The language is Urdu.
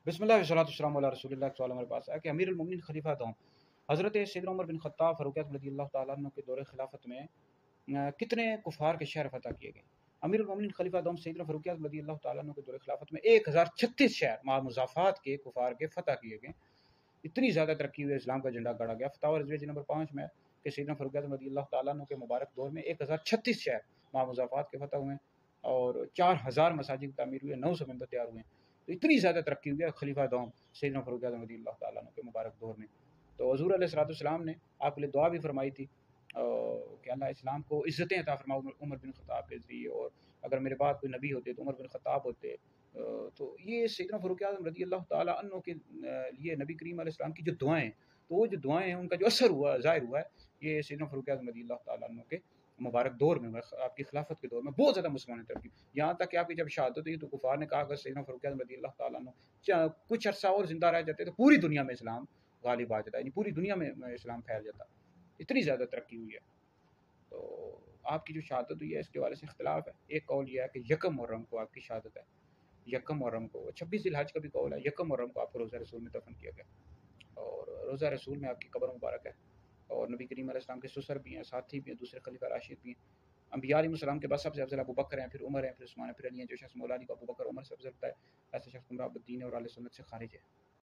بسم اللہ والصلاۃ والسلام علی رسول اللہ۔ سوال ہمارے پاس ہے کہ امیر المومنین خلیفہ دوم حضرت سیدنا عمر بن خطاب فاروق اعظم رضی اللہ تعالیٰ عنہ کے دور خلافت میں کتنے کفار کے شہر فتح کیے گئے؟ امیر المومنین خلیفہ دوم سیدنا فاروق اعظم رضی اللہ تعالیٰ عنہ کے دور خلافت میں 1036 شہر مع مضافات کے کفار کے فتح کیے گئے۔ اتنی زیادہ ترقی ہوئی، اسلام کا جھنڈا گاڑا گیا۔ فتاوی رضویہ نمبر 5 میں کہ سیدنا فاروق اعظم رضی اللہ تعالیٰ عنہ کے مبارک دور میں 1036 شہر مع مضافات کے فتح ہوئے اور 4000 مساجد کی تعمیر ہوئی، 9 سمندر تیار ہوئے۔ تو اتنی زیادہ ترقی ہوئی ہے خلیفہ دوم سیدنا فاروق اعظم رضی اللہ تعالیٰ عنہ کے مبارک دور میں۔ تو حضور علیہ الصلوۃ والسلام نے آپ کے لیے دعا بھی فرمائی تھی کہ اللہ اسلام کو عزتیں عطا فرما عمر بن خطاب کے ذریعے، اور اگر میرے بعد کوئی نبی ہوتے تو عمر بن خطاب ہوتے۔ تو یہ سیدنا فاروق اعظم رضی اللہ تعالیٰ عنہ کے لیے نبی کریم علیہ السلام کی جو دعائیں ہیں، تو وہ جو دعائیں ہیں ان کا جو اثر ہوا، ظاہر ہوا ہے، یہ سیدنا فاروق اعظم رضی اللہ تعالیٰ عنہ کے مبارک دور میں، آپ کی خلافت کے دور میں بہت زیادہ مسلمانوں نے ترقی، یہاں تک کہ آپ کی جب شہادت ہوئی تو کفار نے کہا اگر سیدنا فاروق اعظم رضی اللہ تعالیٰ عنہ کچھ عرصہ اور زندہ رہ جاتے تو پوری دنیا میں اسلام غالب آ جاتا، یعنی پوری دنیا میں اسلام پھیل جاتا، اتنی زیادہ ترقی ہوئی ہے۔ تو آپ کی جو شہادت ہوئی ہے اس کے حوالے سے اختلاف ہے۔ ایک قول یہ ہے کہ یکم محرم کو آپ کی شہادت ہے، یکم محرم کو، 26 ذی الحج کا بھی قول ہے، یکم محرم کو آپ کو روزہ رسول میں دفن کیا گیا، اور روزہ رسول میں آپ کی قبر مبارک ہے، اور نبی کریم علیہ السلام کے سسر بھی ہیں، ساتھی بھی ہیں، دوسرے خلیفہ راشد بھی ہیں۔ انبیاء علیہ السلام کے بعد سب سے افضل ابو بکر ہیں، پھر عمر ہیں، پھر عثمان ہیں، پھر علی ہیں۔ جو شخص مولا علی کو ابو بکر عمر سے افضل ہوتا ہے ایسا شخص گمراہ بدین اور اہل سنت سے خارج ہے۔